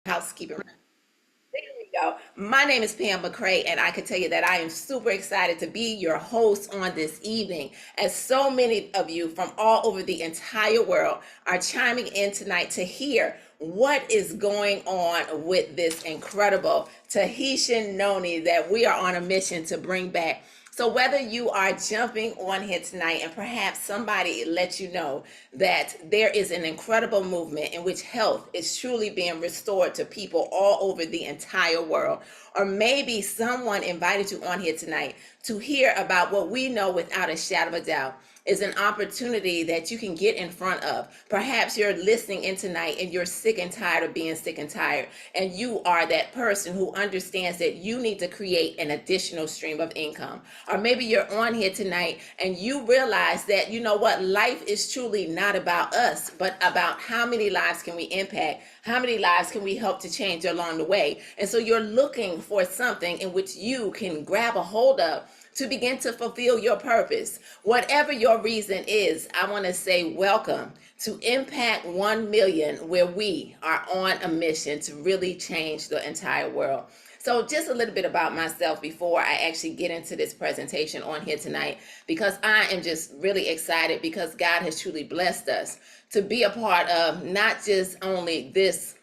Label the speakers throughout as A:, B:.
A: housekeeping. There we go. My name is Pam McCray, and I can tell you that I am super excited to be your host on this evening, as so many of you from all over the entire world are chiming in tonight to hear what is going on with this incredible Tahitian noni that we are on a mission to bring back. So, whether you are jumping on here tonight and perhaps somebody let you know that there is an incredible movement in which health is truly being restored to people all over the entire world, or maybe someone invited you on here tonight to hear about what we know without a shadow of a doubt is an opportunity that you can get in front of. Perhaps you're listening in tonight and you're sick and tired of being sick and tired, and you are that person who understands that you need to create an additional stream of income. Or maybe you're on here tonight and you realize that, you know what, life is truly not about us, but about how many lives can we impact, how many lives can we help to change along the way. And so you're looking for something in which you can grab a hold of to begin to fulfill your purpose. Whatever your reason is, I want to say welcome to Impact 1 Million, where we are on a mission to really change the entire world. So just a little bit about myself before I actually get into this presentation on here tonight, because I am just really excited because God has truly blessed us to be a part of not just only this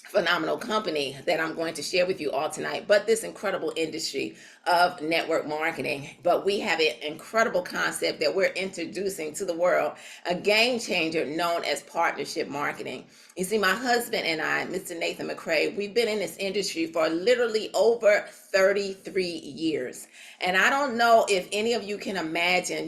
A: phenomenal company that I'm going to share with you all tonight, but this incredible industry of network marketing. But we have an incredible concept that we're introducing to the world, a game changer known as partnership marketing. You see, my husband and I, Mr. Nathan McCray, we've been in this industry for literally over 33 years. And I don't know if any of you can imagine,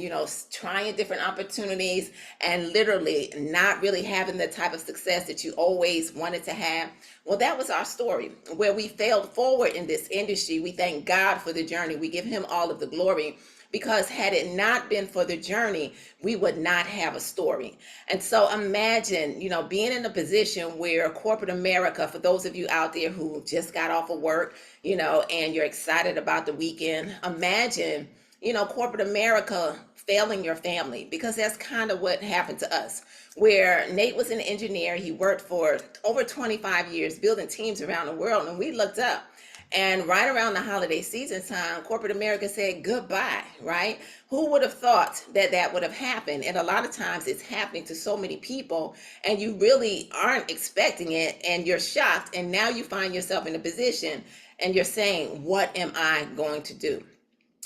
A: trying different opportunities and literally not really having the type of success that you always wanted to have. Well, that was our story where we failed forward in this industry. We thank God for the journey. We give him all of the glory, because had it not been for the journey, we would not have a story. And so imagine, being in a position where corporate America, for those of you out there who just got off of work, and you're excited about the weekend, imagine, corporate America failing your family, because that's kind of what happened to us. Where Nate was an engineer, he worked for over 25 years building teams around the world, and we looked up. And right around the holiday season time, corporate America said goodbye, right? Who would have thought that that would have happened? And a lot of times it's happening to so many people, and you really aren't expecting it, and you're shocked. And now you find yourself in a position and you're saying, what am I going to do?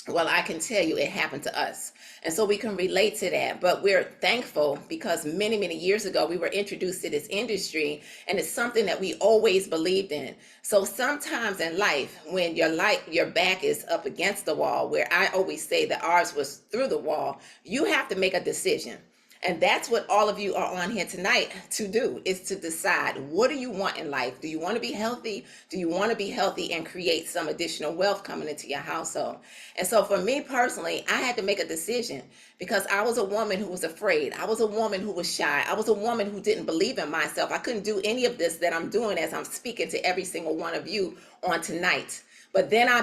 A: Well, I can tell you it happened to us. And so we can relate to that. But we're thankful because many, many years ago, we were introduced to this industry, and it's something that we always believed in. So sometimes in life, when your back is up against the wall, where I always say that ours was through the wall, you have to make a decision. And that's what all of you are on here tonight to do, is to decide, what do you want in life? Do you want to be healthy? Do you want to be healthy and create some additional wealth coming into your household? And so for me personally, I had to make a decision, because I was a woman who was afraid. I was a woman who was shy. I was a woman who didn't believe in myself. I couldn't do any of this that I'm doing as I'm speaking to every single one of you on tonight. But then I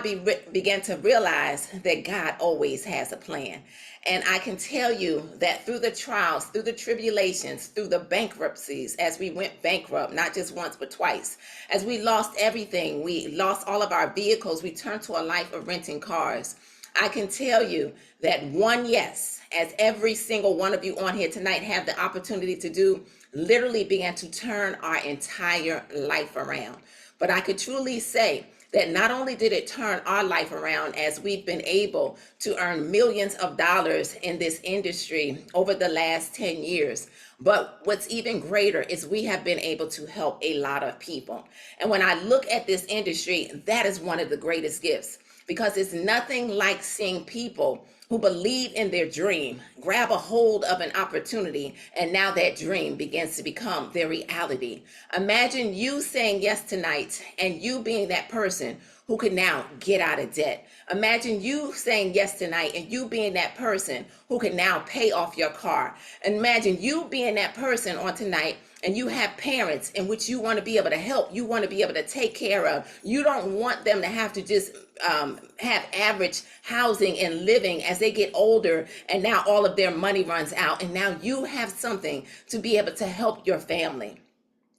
A: began to realize that God always has a plan. And I can tell you that through the trials, through the tribulations, through the bankruptcies, as we went bankrupt, not just once, but twice, as we lost everything, we lost all of our vehicles, we turned to a life of renting cars. I can tell you that one yes, as every single one of you on here tonight have the opportunity to do, literally began to turn our entire life around. But I could truly say that not only did it turn our life around, as we've been able to earn millions of dollars in this industry over the last 10 years, but what's even greater is we have been able to help a lot of people. And when I look at this industry, that is one of the greatest gifts, because it's nothing like seeing people who believe in their dream grab a hold of an opportunity, and now that dream begins to become their reality. Imagine you saying yes tonight and you being that person who can now get out of debt. Imagine you saying yes tonight and you being that person who can now pay off your car. Imagine you being that person on tonight, and you have parents in which you want to be able to help, you want to be able to take care of. You don't want them to have to just have average housing and living as they get older, and now all of their money runs out, and now you have something to be able to help your family.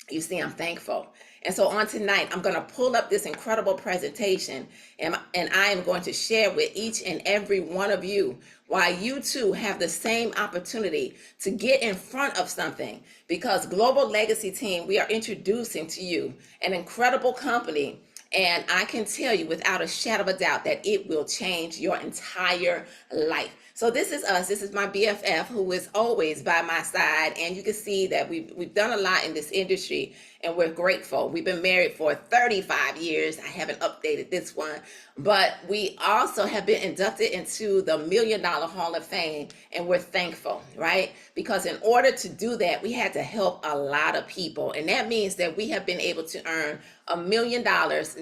A: You see, I'm thankful. And so on tonight, I'm going to pull up this incredible presentation, and I am going to share with each and every one of you why you too have the same opportunity to get in front of something. Because Global Legacy Team, we are introducing to you an incredible company. And I can tell you without a shadow of a doubt that it will change your entire life. So this is us. This is my BFF who is always by my side. And you can see that we've done a lot in this industry, and we're grateful. We've been married for 35 years. I haven't updated this one, but we also have been inducted into the $1 Million Hall of Fame, and we're thankful, right? Because in order to do that, we had to help a lot of people. And that means that we have been able to earn $1 million,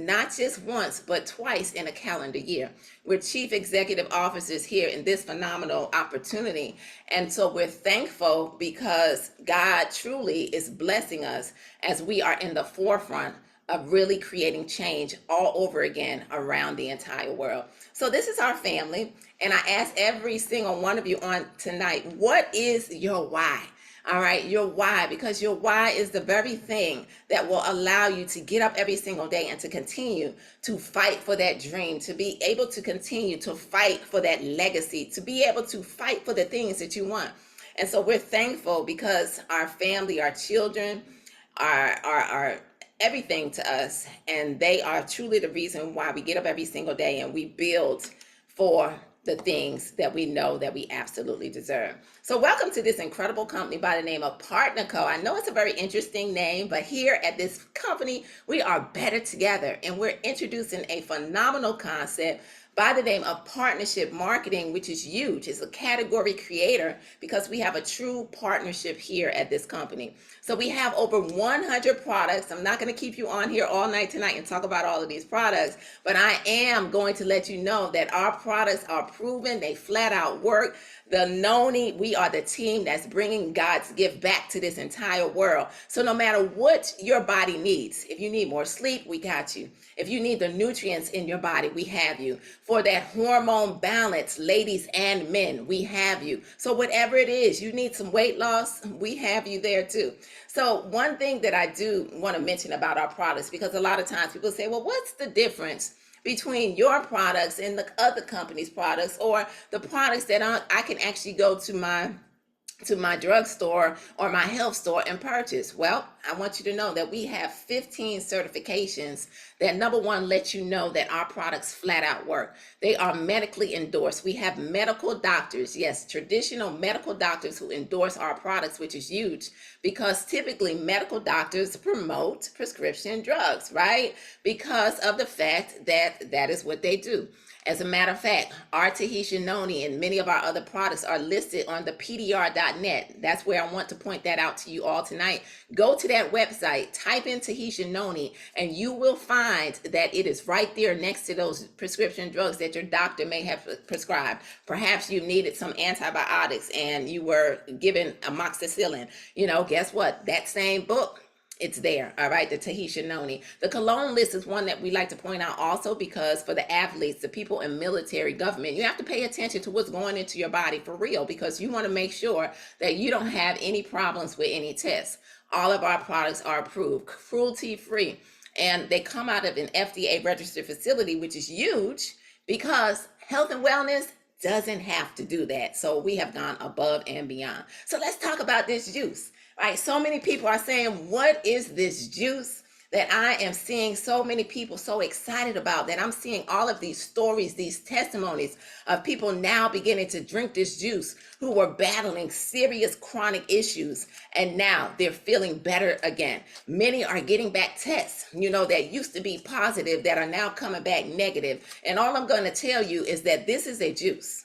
A: not just once, but twice in a calendar year. We're chief executive officers here in this phenomenal opportunity. And so we're thankful because God truly is blessing us as we are in the forefront of really creating change all over again around the entire world. So this is our family. And I ask every single one of you on tonight, what is your why? All right, your why, because your why is the very thing that will allow you to get up every single day and to continue to fight for that dream, to be able to continue to fight for that legacy, to be able to fight for the things that you want. And so we're thankful because our family, our children, are everything to us, and they are truly the reason why we get up every single day and we build for the things that we know that we absolutely deserve. So welcome to this incredible company by the name of Partner Co. I know it's a very interesting name, but here at this company, we are better together, and we're introducing a phenomenal concept by the name of partnership marketing, which is huge. It's a category creator because we have a true partnership here at this company. So we have over 100 products. I'm not going to keep you on here all night tonight and talk about all of these products, but I am going to let you know that our products are proven. They flat out work. The Noni, we are the team that's bringing God's gift back to this entire world. So no matter what your body needs, if you need more sleep, we got you. If you need the nutrients in your body, we have you. For that hormone balance, ladies and men, we have you. So whatever it is, you need some weight loss, we have you there too. So one thing that I do want to mention about our products, because a lot of times people say, well, what's the difference between your products and the other company's products, or the products that I can actually go to my drugstore or my health store and purchase? Well, I want you to know that we have 15 certifications that, number one, let you know that our products flat out work. They are medically endorsed. We have medical doctors, yes, traditional medical doctors who endorse our products, which is huge because typically medical doctors promote prescription drugs, right? Because of the fact that that is what they do. As a matter of fact, our Tahitian Noni and many of our other products are listed on the PDR.net. That's where I want to point that out to you all tonight. Go to that website, type in Tahitian Noni, and you will find that it is right there next to those prescription drugs that your doctor may have prescribed. Perhaps you needed some antibiotics and you were given amoxicillin. Guess what? That same book, it's there, all right, the Tahitian Noni. The cologne list is one that we like to point out also because for the athletes, the people in military, government, you have to pay attention to what's going into your body for real because you want to make sure that you don't have any problems with any tests. All of our products are approved, cruelty-free, and they come out of an FDA-registered facility, which is huge because health and wellness doesn't have to do that. So we have gone above and beyond. So let's talk about this juice. Right, so many people are saying, what is this juice that I am seeing so many people so excited about, that I'm seeing all of these stories, these testimonies of people now beginning to drink this juice who were battling serious chronic issues, and now they're feeling better again. Many are getting back tests, that used to be positive that are now coming back negative. And all I'm going to tell you is that this is a juice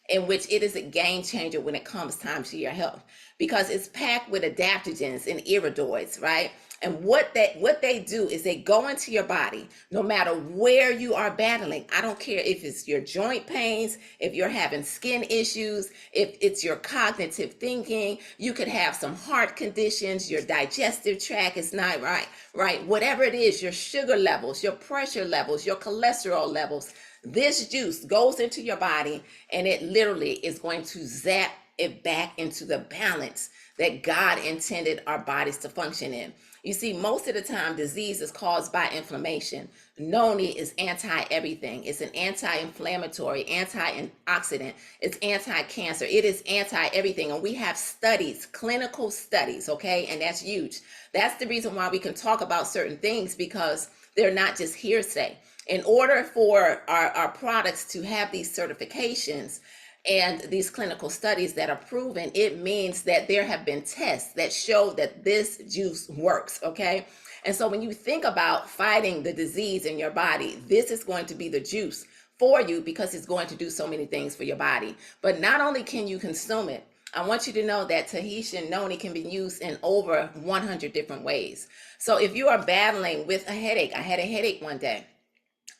A: in which it is a game changer when it comes time to your health, because it's packed with adaptogens and iridoids, right? And what they do is they go into your body, no matter where you are battling. I don't care if it's your joint pains, if you're having skin issues, if it's your cognitive thinking, you could have some heart conditions, your digestive tract is not right? Whatever it is, your sugar levels, your pressure levels, your cholesterol levels, this juice goes into your body and it literally is going to zap it back into the balance that God intended our bodies to function in. You see, most of the time, disease is caused by inflammation. Noni is anti everything. It's an anti inflammatory, antioxidant. It's anti cancer. It is anti everything. And we have studies, clinical studies, okay? And that's huge. That's the reason why we can talk about certain things, because they're not just hearsay. In order for our products to have these certifications and these clinical studies that are proven, it means that there have been tests that show that this juice works, okay? And so when you think about fighting the disease in your body, this is going to be the juice for you, because it's going to do so many things for your body. But not only can you consume it, I want you to know that Tahitian noni can be used in over 100 different ways. So if you are battling with a headache, I had a headache one day.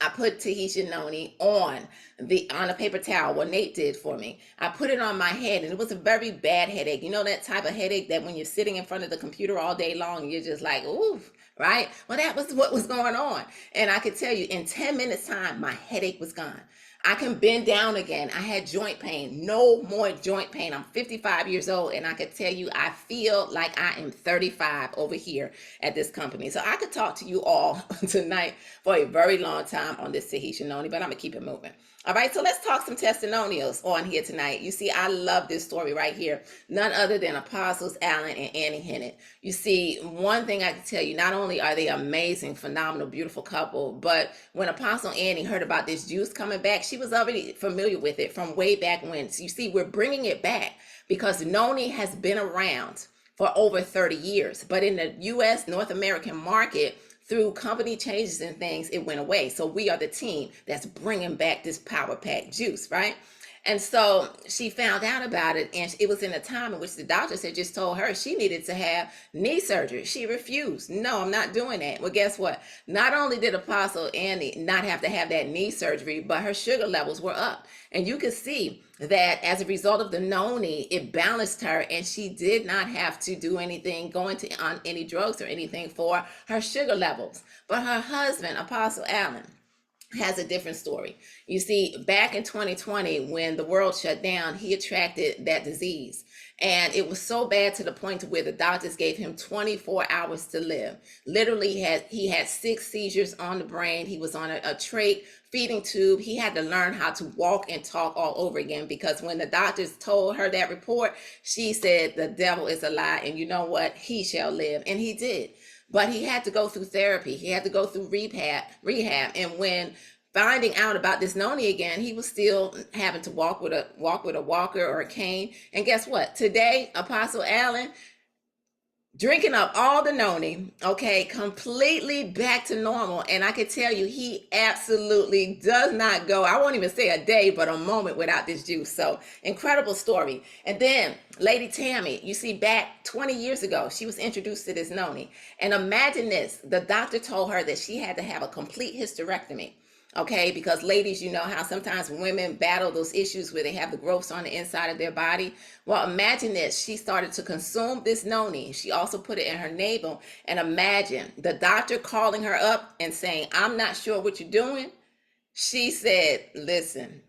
A: I put Tahitian noni on a paper towel, what Nate did for me. I put it on my head, and it was a very bad headache. You know that type of headache that when you're sitting in front of the computer all day long, you're just like, ooh, right? Well, that was what was going on. And I could tell you, in 10 minutes time, my headache was gone. I can bend down again. I had joint pain, no more joint pain. I'm 55 years old, and I could tell you, I feel like I am 35 over here at this company. So I could talk to you all tonight for a very long time on this Tahitian noni, but I'm gonna keep it moving. All right, so let's talk some testimonials on here tonight. You see, I love this story right here. None other than Apostles Allen and Annie Hennett. You see, one thing I can tell you, not only are they amazing, phenomenal, beautiful couple, but when Apostle Annie heard about this juice coming back, she was already familiar with it from way back when. So you see, we're bringing it back because noni has been around for over 30 years. But in the U.S., North American market, through company changes and things, it went away. So we are the team that's bringing back this Power Pack juice, right? And so she found out about it, and it was in a time in which the doctors had just told her she needed to have knee surgery. She refused. No, I'm not doing that. Well, guess what? Not only did Apostle Annie not have to have that knee surgery, but her sugar levels were up. And you could see that as a result of the noni, it balanced her, and she did not have to do anything, on any drugs or anything for her sugar levels. But her husband, Apostle Allen, has a different story. You see, back in 2020, when the world shut down, he attracted that disease. And it was so bad to the point to where the doctors gave him 24 hours to live. Literally, he had 6 seizures on the brain. He was on a trach feeding tube. He had to learn how to walk and talk all over again, because when the doctors told her that report, she said, the devil is a lie, and you know what? He shall live. And he did. But he had to go through therapy. He had to go through rehab. And when finding out about this noni again, he was still having to walk with a walker or a cane. And guess what? Today, Apostle Allen, drinking up all the noni, okay, completely back to normal. And I can tell you, he absolutely does not go, I won't even say a day, but a moment without this juice. So incredible story. And then Lady Tammy, you see, back 20 years ago, she was introduced to this noni. And imagine this, the doctor told her that she had to have a complete hysterectomy. Okay, because ladies, you know how sometimes women battle those issues where they have the growths on the inside of their body. Well, imagine this. She started to consume this noni. She also put it in her navel. And imagine the doctor calling her up and saying, I'm not sure what you're doing. She said, listen,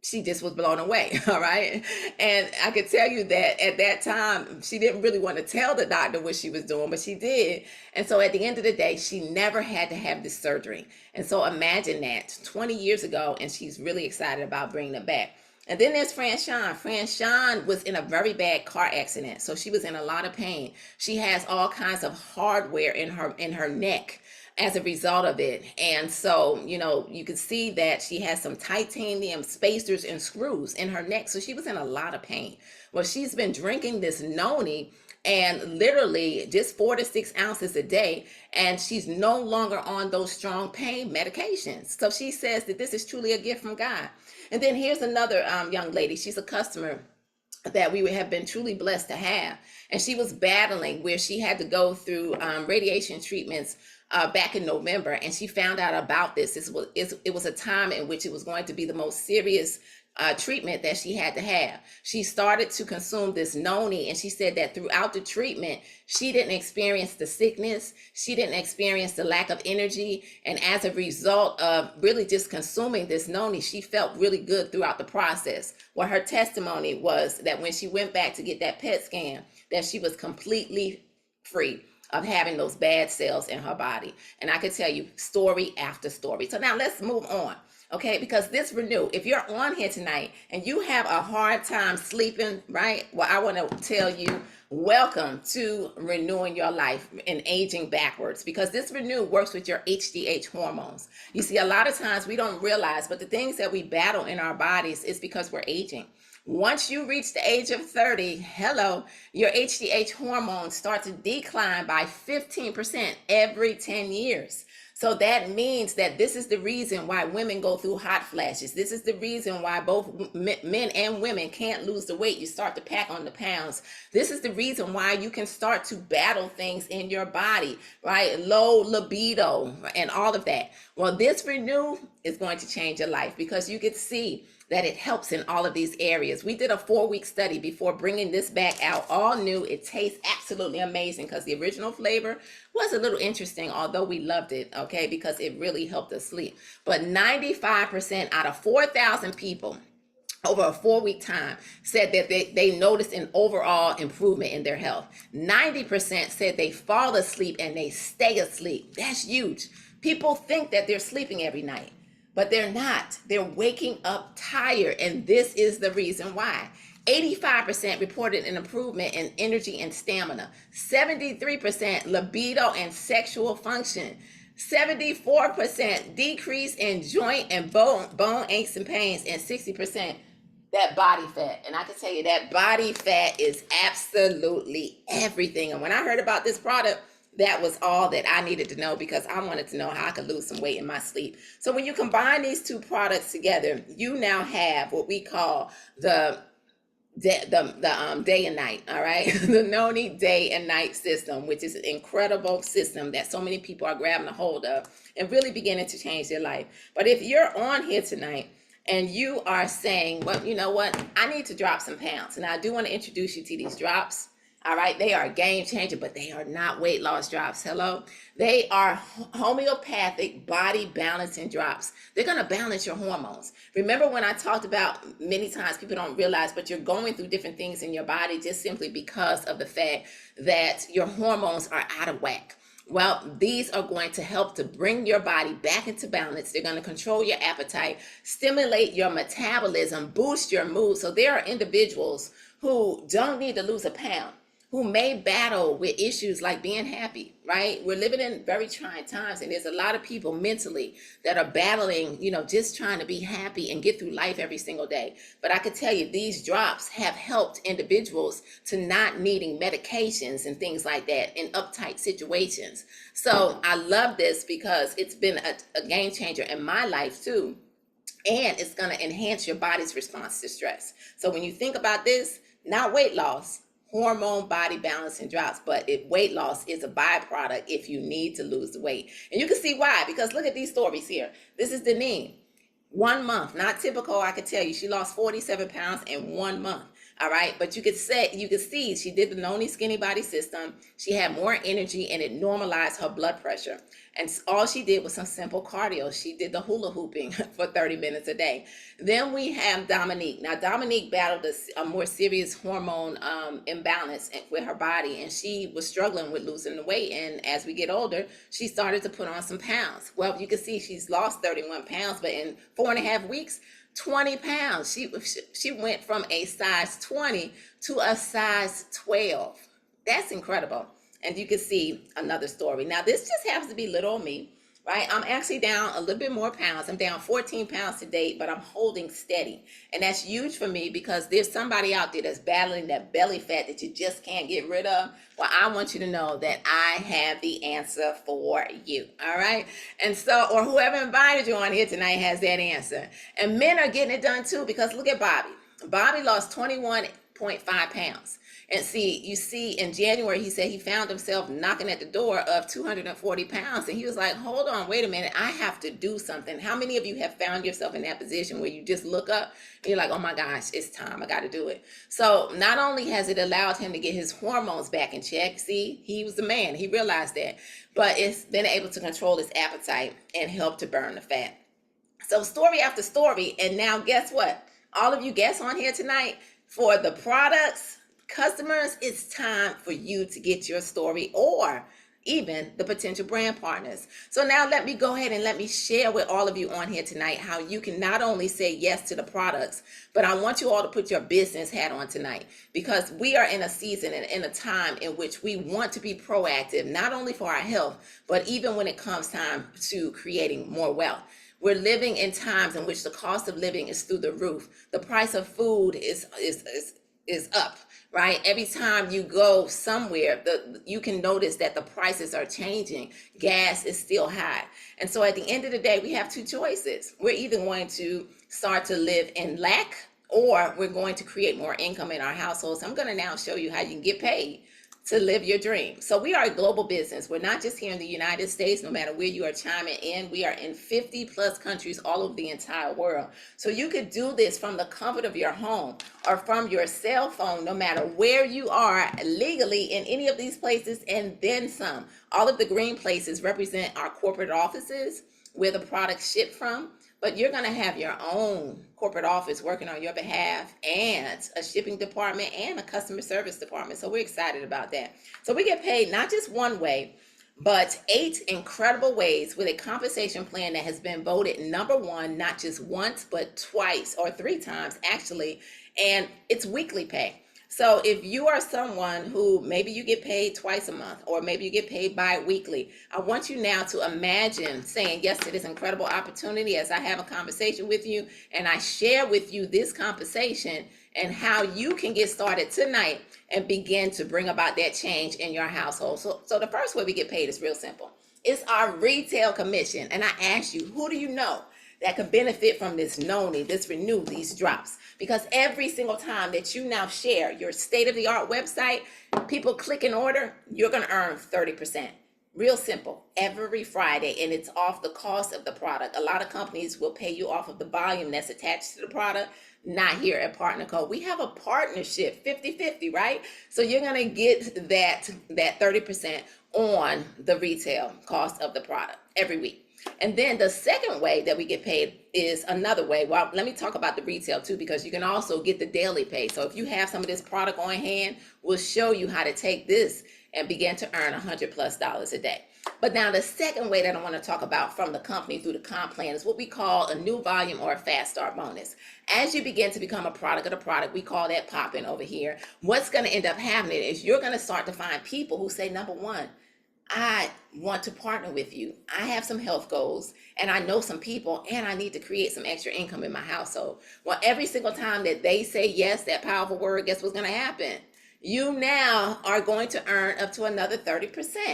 A: she just was blown away. All right. And I could tell you that at that time, she didn't really want to tell the doctor what she was doing, but she did. And so at the end of the day, she never had to have this surgery. And so imagine that 20 years ago, and she's really excited about bringing it back. And then there's Franshawn. Franshawn was in a very bad car accident. So she was in a lot of pain. She has all kinds of hardware in her neck as a result of it. And so, you know, you can see that she has some titanium spacers and screws in her neck. So she was in a lot of pain. Well, she's been drinking this noni, and literally just 4 to 6 ounces a day, and she's no longer on those strong pain medications. So she says that this is truly a gift from God. And then here's another young lady. She's a customer that we have been truly blessed to have. And she was battling where she had to go through radiation treatments back in November, and she found out about this. It was a time in which it was going to be the most serious treatment that she had to have. She started to consume this noni, and she said that throughout the treatment, she didn't experience the sickness. She didn't experience the lack of energy. And as a result of really just consuming this noni, she felt really good throughout the process. Well, her testimony was that when she went back to get that PET scan, that she was completely free of having those bad cells in her body. And I could tell you story after story. So now let's move on. Okay, because this renew, if you're on here tonight and you have a hard time sleeping, right? Well, I want to tell you, welcome to renewing your life and aging backwards, because this renew works with your HDH hormones. You see, a lot of times we don't realize, but the things that we battle in our bodies is because we're aging. Once you reach the age of 30, hello, your HDH hormones start to decline by 15% every 10 years. So that means that this is the reason why women go through hot flashes. This is the reason why both men and women can't lose the weight. You start to pack on the pounds. This is the reason why you can start to battle things in your body, right? Low libido and all of that. Well, this renew is going to change your life, because you can see that it helps in all of these areas. We did a 4-week study before bringing this back out, all new. It tastes absolutely amazing, because the original flavor was a little interesting, although we loved it, okay, because it really helped us sleep. But 95% out of 4,000 people over a 4-week time said that they noticed an overall improvement in their health. 90% said they fall asleep and they stay asleep. That's huge. People think that they're sleeping every night, but they're not. They're waking up tired, and this is the reason why. 85% reported an improvement in energy and stamina. 73% libido and sexual function. 74% decrease in joint and bone aches and pains, and 60% that body fat. And I can tell you that body fat is absolutely everything. And when I heard about this product, that was all that I needed to know, because I wanted to know how I could lose some weight in my sleep. So when you combine these two products together, you now have what we call the day and night, all right? The Noni day and night system, which is an incredible system that so many people are grabbing a hold of and really beginning to change their life. But if you're on here tonight and you are saying, well, you know what, I need to drop some pounds, and I do want to introduce you to these drops. All right, they are a game changer, but they are not weight loss drops. Hello, they are homeopathic body balancing drops. They're going to balance your hormones. Remember when I talked about, many times people don't realize, but you're going through different things in your body just simply because of the fact that your hormones are out of whack. Well, these are going to help to bring your body back into balance. They're going to control your appetite, stimulate your metabolism, boost your mood. So there are individuals who don't need to lose a pound, who may battle with issues like being happy, right? We're living in very trying times, and there's a lot of people mentally that are battling, just trying to be happy and get through life every single day. But I can tell you, these drops have helped individuals to not needing medications and things like that in uptight situations. So I love this because it's been a game changer in my life too. And it's going to enhance your body's response to stress. So when you think about this, not weight loss, hormone body balancing drops, but if weight loss is a byproduct if you need to lose the weight. And you can see why, because look at these stories here. This is Deneen. 1 month, not typical. I could tell you she lost 47 pounds in 1 month. All right, but you could see she did the Noni skinny body system. She had more energy, and it normalized her blood pressure. And all she did was some simple cardio. She did the hula hooping for 30 minutes a day. Then we have Dominique. Now, Dominique battled a more serious hormone imbalance with her body, and she was struggling with losing the weight. And as we get older, she started to put on some pounds. Well, you can see she's lost 31 pounds, but in 4.5 weeks, 20 pounds. She went from a size 20 to a size 12. That's incredible. And you can see another story. Now, this just happens to be little me, right? I'm actually down a little bit more pounds. I'm down 14 pounds to date, but I'm holding steady. And that's huge for me because there's somebody out there that's battling that belly fat that you just can't get rid of. Well, I want you to know that I have the answer for you, all right? And so, or whoever invited you on here tonight has that answer. And men are getting it done too, because look at Bobby. Bobby lost 21.5 pounds. And you see in January, he said he found himself knocking at the door of 240 pounds. And he was like, hold on, wait a minute. I have to do something. How many of you have found yourself in that position where you just look up and you're like, oh my gosh, it's time. I got to do it. So not only has it allowed him to get his hormones back in check. See, he was the man. He realized that. But it's been able to control his appetite and help to burn the fat. So story after story. And now guess what? All of you guests on here tonight, for the products, Customers, it's time for you to get your story, or even the potential brand partners. So now let me go ahead and let me share with all of you on here tonight how you can not only say yes to the products, but I want you all to put your business hat on tonight, because we are in a season and in a time in which we want to be proactive, not only for our health, but even when it comes time to creating more wealth. We're living in times in which the cost of living is through the roof. The price of food is up, right? Every time you go somewhere, you can notice that the prices are changing. Gas is still high. And so at the end of the day, we have two choices. We're either going to start to live in lack, or we're going to create more income in our households. I'm going to now show you how you can get paid to live your dream. So we are a global business. We're not just here in the United States. No matter where you are chiming in, we are in 50 plus countries all over the entire world. So you could do this from the comfort of your home or from your cell phone, no matter where you are, legally in any of these places, and then some. All of the green places represent our corporate offices where the products ship from, but you're going to have your own corporate office working on your behalf, and a shipping department and a customer service department. So we're excited about that. So we get paid not just one way, but 8 incredible ways, with a compensation plan that has been voted number one, not just once, but twice or 3 times actually. And it's weekly pay. So if you are someone who maybe you get paid twice a month, or maybe you get paid bi-weekly, I want you now to imagine saying yes to this incredible opportunity as I have a conversation with you and I share with you this compensation and how you can get started tonight and begin to bring about that change in your household. So the first way we get paid is real simple. It's our retail commission. And I ask you, who do you know that could benefit from this noni, this renew, these drops? Because every single time that you now share your state-of-the-art website, people click and order, you're going to earn 30%. Real simple, every Friday, and it's off the cost of the product. A lot of companies will pay you off of the volume that's attached to the product. Not here at Partner Code. We have a partnership, 50-50, right? So you're going to get that 30% on the retail cost of the product every week. And then the second way that we get paid is another way. Well, let me talk about the retail too, because you can also get the daily pay. So if you have some of this product on hand, we'll show you how to take this and begin to earn $100+ a day. But now the second way that I want to talk about from the company through the comp plan is what we call a new volume or a fast start bonus. As you begin to become a product of the product, we call that popping over here. What's going to end up happening is you're going to start to find people who say, number one, I want to partner with you. I have some health goals and I know some people and I need to create some extra income in my household. Well, every single time that they say yes, that powerful word, guess what's going to happen? You now are going to earn up to another 30%.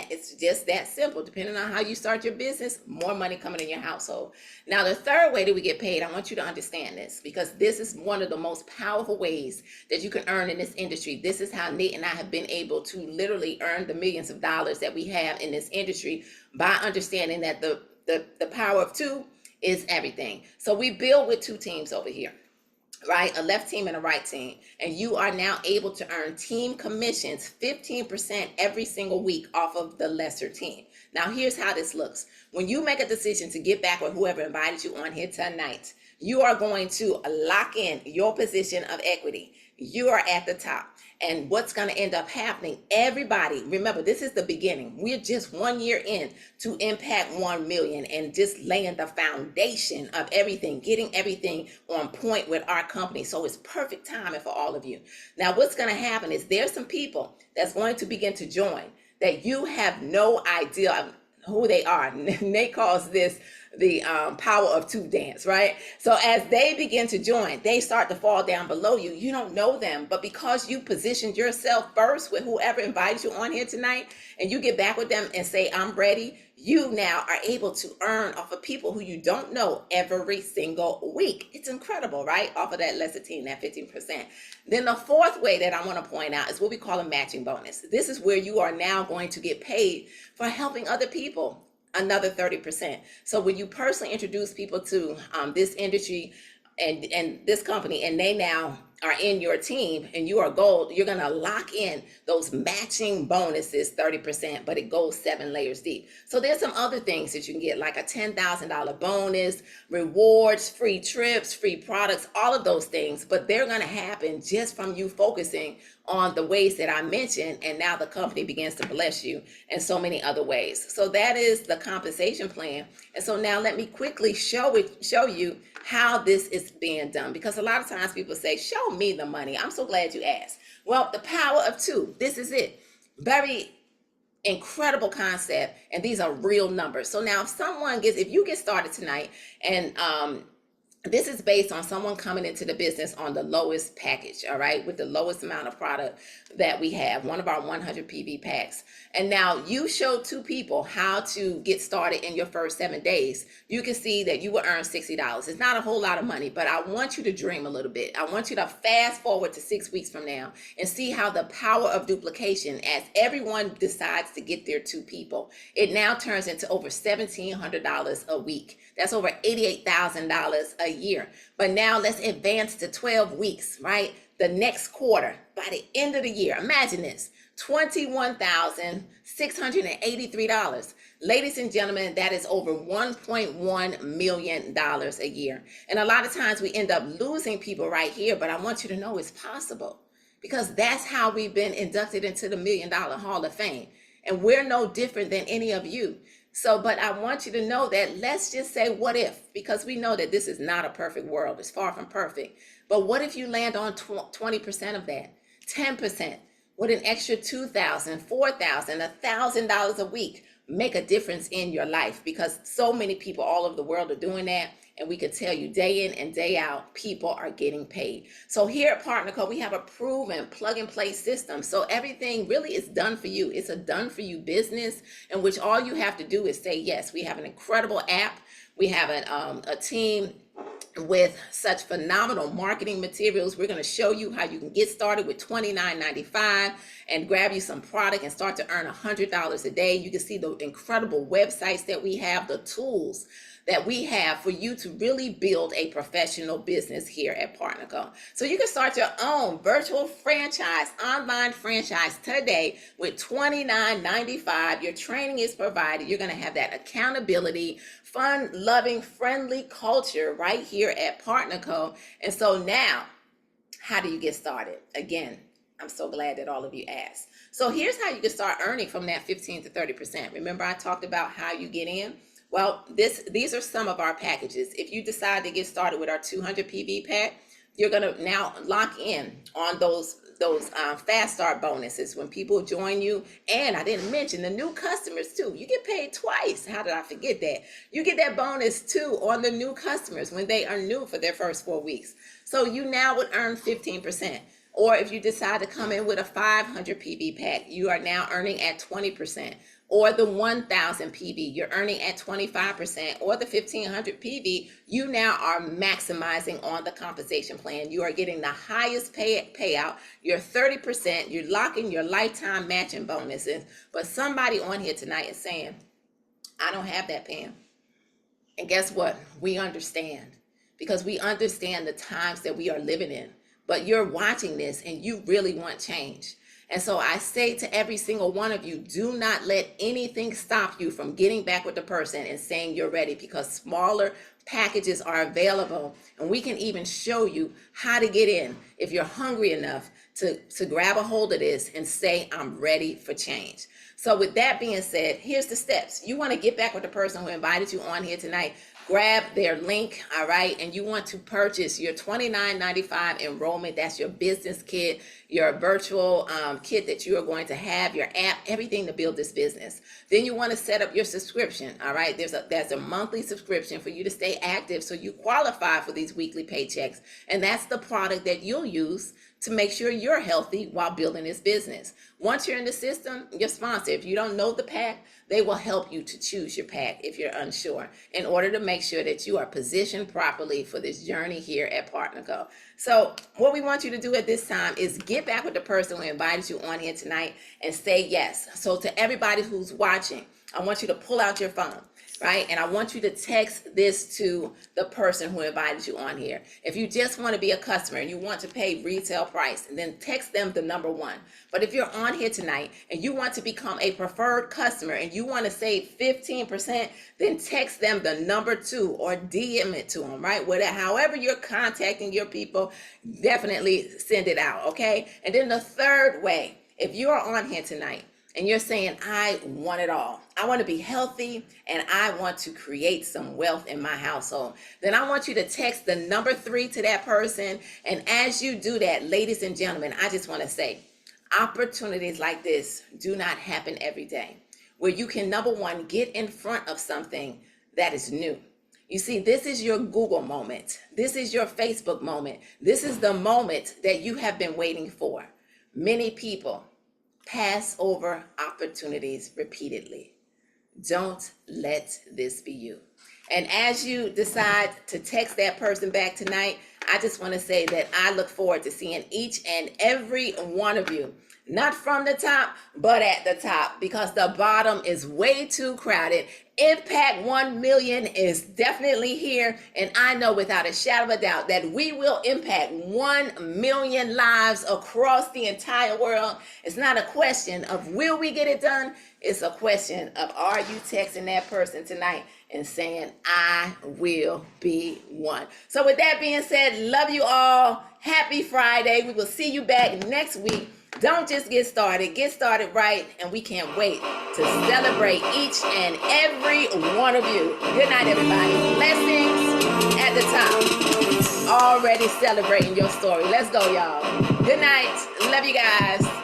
A: It's just that simple. Depending on how you start your business, more money coming in your household. Now, the third way that we get paid, I want you to understand this, because this is one of the most powerful ways that you can earn in this industry. This is how Nate and I have been able to literally earn the millions of dollars that we have in this industry, by understanding that the power of two is everything. So we build with 2 teams over here, right? A left team and a right team. And you are now able to earn team commissions, 15% every single week off of the lesser team. Now, here's how this looks. When you make a decision to get back with whoever invited you on here tonight, you are going to lock in your position of equity. You are at the top. And what's going to end up happening, everybody, remember, this is the beginning. We're just 1 year in to impact 1 million and just laying the foundation of everything, getting everything on point with our company. So it's perfect timing for all of you. Now, what's going to happen is there's some people that's going to begin to join that you have no idea who they are. Nate calls this the power of 2 dance, right? So as they begin to join, they start to fall down below you. You don't know them, but because you positioned yourself first with whoever invited you on here tonight, and you get back with them and say, I'm ready, you now are able to earn off of people who you don't know every single week. It's incredible, right? Off of that lesser team, that 15%. Then the fourth way that I want to point out is what we call a matching bonus. This is where you are now going to get paid for helping other people, another 30%. So when you personally introduce people to this industry and this company, and they now are in your team and you are gold, you're going to lock in those matching bonuses, 30%, but it goes 7 layers deep. So there's some other things that you can get, like a $10,000 bonus, rewards, free trips, free products, all of those things, but they're going to happen just from you focusing on the ways that I mentioned, and now the company begins to bless you in so many other ways. So that is the compensation plan. And so now let me quickly show you how this is being done, because a lot of times people say, show me the money. I'm so glad you asked. Well, the power of two, this is it. Very incredible concept, and these are real numbers. So now if you get started tonight, and this is based on someone coming into the business on the lowest package, all right, with the lowest amount of product that we have, one of our 100 PV packs. And now you show two people how to get started in your first 7 days. You can see that you will earn $60. It's not a whole lot of money, but I want you to dream a little bit. I want you to fast forward to 6 weeks from now and see how the power of duplication, as everyone decides to get their two people, it now turns into over $1,700 a week. That's over $88,000 a year. But now let's advance to 12 weeks, right? The next quarter, by the end of the year, imagine this, $21,683. Ladies and gentlemen, that is over $1.1 million a year. And a lot of times we end up losing people right here, but I want you to know it's possible, because that's how we've been inducted into the $1 Million Hall of Fame. And we're no different than any of you. So, but I want you to know that, let's just say, what if, because we know that this is not a perfect world. It's far from perfect. But what if you land on 20% of that, 10%, with an extra $2,000, $4,000, $1,000 a week, make a difference in your life, because so many people all over the world are doing that. And we can tell you day in and day out, people are getting paid. So here at Partner Co, we have a proven plug and play system. So everything really is done for you. It's a done for you business in which all you have to do is say yes. We have an incredible app. We have a team with such phenomenal marketing materials. We're going to show you how you can get started with $29.95 and grab you some product and start to earn $100 a day. You can see the incredible websites that we have, the tools that we have for you to really build a professional business here at Partner Co. So you can start your own virtual franchise, online franchise today with $29.95. Your training is provided. You're going to have that accountability, fun, loving, friendly culture right here at Partner Co. And so now, how do you get started? Again, I'm so glad that all of you asked. So here's how you can start earning from that 15 to 30%. Remember, I talked about how you get in? Well, these are some of our packages. If you decide to get started with our 200 PV pack, you're going to now lock in on those fast start bonuses when people join you. And I didn't mention the new customers too. You get paid twice. How did I forget that? You get that bonus too on the new customers when they are new for their first 4 weeks. So you now would earn 15%. Or if you decide to come in with a 500 PV pack, you are now earning at 20%. Or the 1000 PV, you're earning at 25%, or the 1500 PV, you now are maximizing on the compensation plan. You are getting the highest payout. You're 30%, you're locking your lifetime matching bonuses. But somebody on here tonight is saying, I don't have that, Pam. And guess what? We understand, because we understand the times that we are living in. But you're watching this and you really want change. And so I say to every single one of you, do not let anything stop you from getting back with the person and saying you're ready, because smaller packages are available. And we can even show you how to get in if you're hungry enough to grab a hold of this and say, I'm ready for change. So with that being said, here's the steps. You want to get back with the person who invited you on here tonight. Grab their link, all right? And you want to purchase your $29.95 enrollment. That's your business kit, your virtual kit that you are going to have, your app, everything to build this business. Then you want to set up your subscription, all right? There's a monthly subscription for you to stay active so you qualify for these weekly paychecks. And that's the product that you'll use to make sure you're healthy while building this business. Once you're in the system, your sponsor, if you don't know the pack, they will help you to choose your pack if you're unsure, in order to make sure that you are positioned properly for this journey here at Partner Co. So what we want you to do at this time is get back with the person who invited you on here tonight and say yes. So to everybody who's watching, I want you to pull out your phone, right? And I want you to text this to the person who invited you on here. If you just want to be a customer and you want to pay retail price, then text them the number 1. But if you're on here tonight and you want to become a preferred customer and you want to save 15%, then text them the number 2 or DM it to them, right? Whatever, however you're contacting your people, definitely send it out, okay? And then the third way, if you're on here tonight and you're saying, I want it all, I want to be healthy and I want to create some wealth in my household, then I want you to text the number 3 to that person. And as you do that, ladies and gentlemen, I just want to say, opportunities like this do not happen every day, where you can, number 1, get in front of something that is new. You see, this is your Google moment. This is your Facebook moment. This is the moment that you have been waiting for. Many people pass over opportunities repeatedly. Don't let this be you. And as you decide to text that person back tonight, I just want to say that I look forward to seeing each and every one of you, not from the top, but at the top, because the bottom is way too crowded. Impact 1 million is definitely here. And I know without a shadow of a doubt that we will impact 1 million lives across the entire world. It's not a question of will we get it done? It's a question of, are you texting that person tonight and saying, I will be one. So with that being said, love you all. Happy Friday. We will see you back next week. Don't just get started right, and we can't wait to celebrate each and every one of you. Good night, everybody. Blessings at the top. Already celebrating your story. Let's go, y'all. Good night. Love you guys.